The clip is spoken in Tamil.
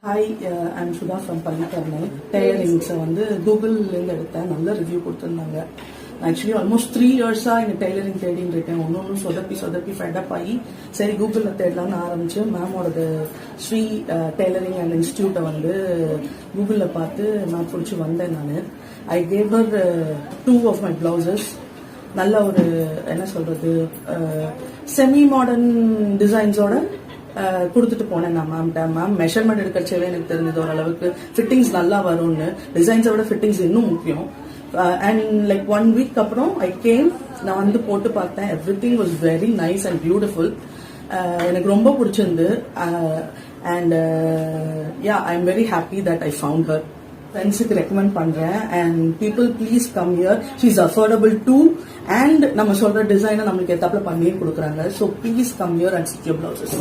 Hi, I'm Sudha from Pallikaranai. டெய்லரிங்ஸை வந்து கூகுள்லேருந்து எடுத்தேன். நல்ல ரிவ்யூ கொடுத்துருந்தாங்க. ஆக்சுவலி ஆல்மோஸ்ட் 3 years-ஆ எனக்கு டெய்லரிங் தேடின்னு இருக்கேன். ஒன்று சொதப்பி ஃபெடப் ஆகி சரி கூகுளில் தேடலான்னு ஆரம்பிச்சு மேமோடது ஸ்ரீ டெய்லரிங் அண்ட் இன்ஸ்டியூட்டை வந்து கூகுளில் பார்த்து நான் பிடிச்சி வந்தேன். நான் I gave her 2 of my blouses. நல்ல ஒரு என்ன சொல்றது செமி மாடர்ன் டிசைன்ஸோட கொடுத்துட்டு போனேன் நான் மேம்கிட்ட. மேம் மெஷர்மெண்ட் எடுக்கிறச்சவே எனக்கு தெரிஞ்சது ஓரளவுக்கு ஃபிட்டிங்ஸ் நல்லா வரும்னு. டிசைன்ஸை விட ஃபிட்டிங்ஸ் இன்னும் முக்கியம். அண்ட் லைக் 1 week அப்புறம் ஐ கேம், நான் வந்து போட்டு பார்த்தேன். Everything was very nice and beautiful. எனக்கு ரொம்ப பிடிச்சிருந்து. And yeah, I am very happy that I found her. ஃப்ரெண்ட்ஸுக்கு ரெக்கமெண்ட் பண்றேன். And people please come here. She is affordable too. And நம்ம சொல்ற டிசைனை நம்மளுக்கு ஏத்தாப்புல பண்ணி கொடுக்குறாங்க. So please come here and stitch your blouses.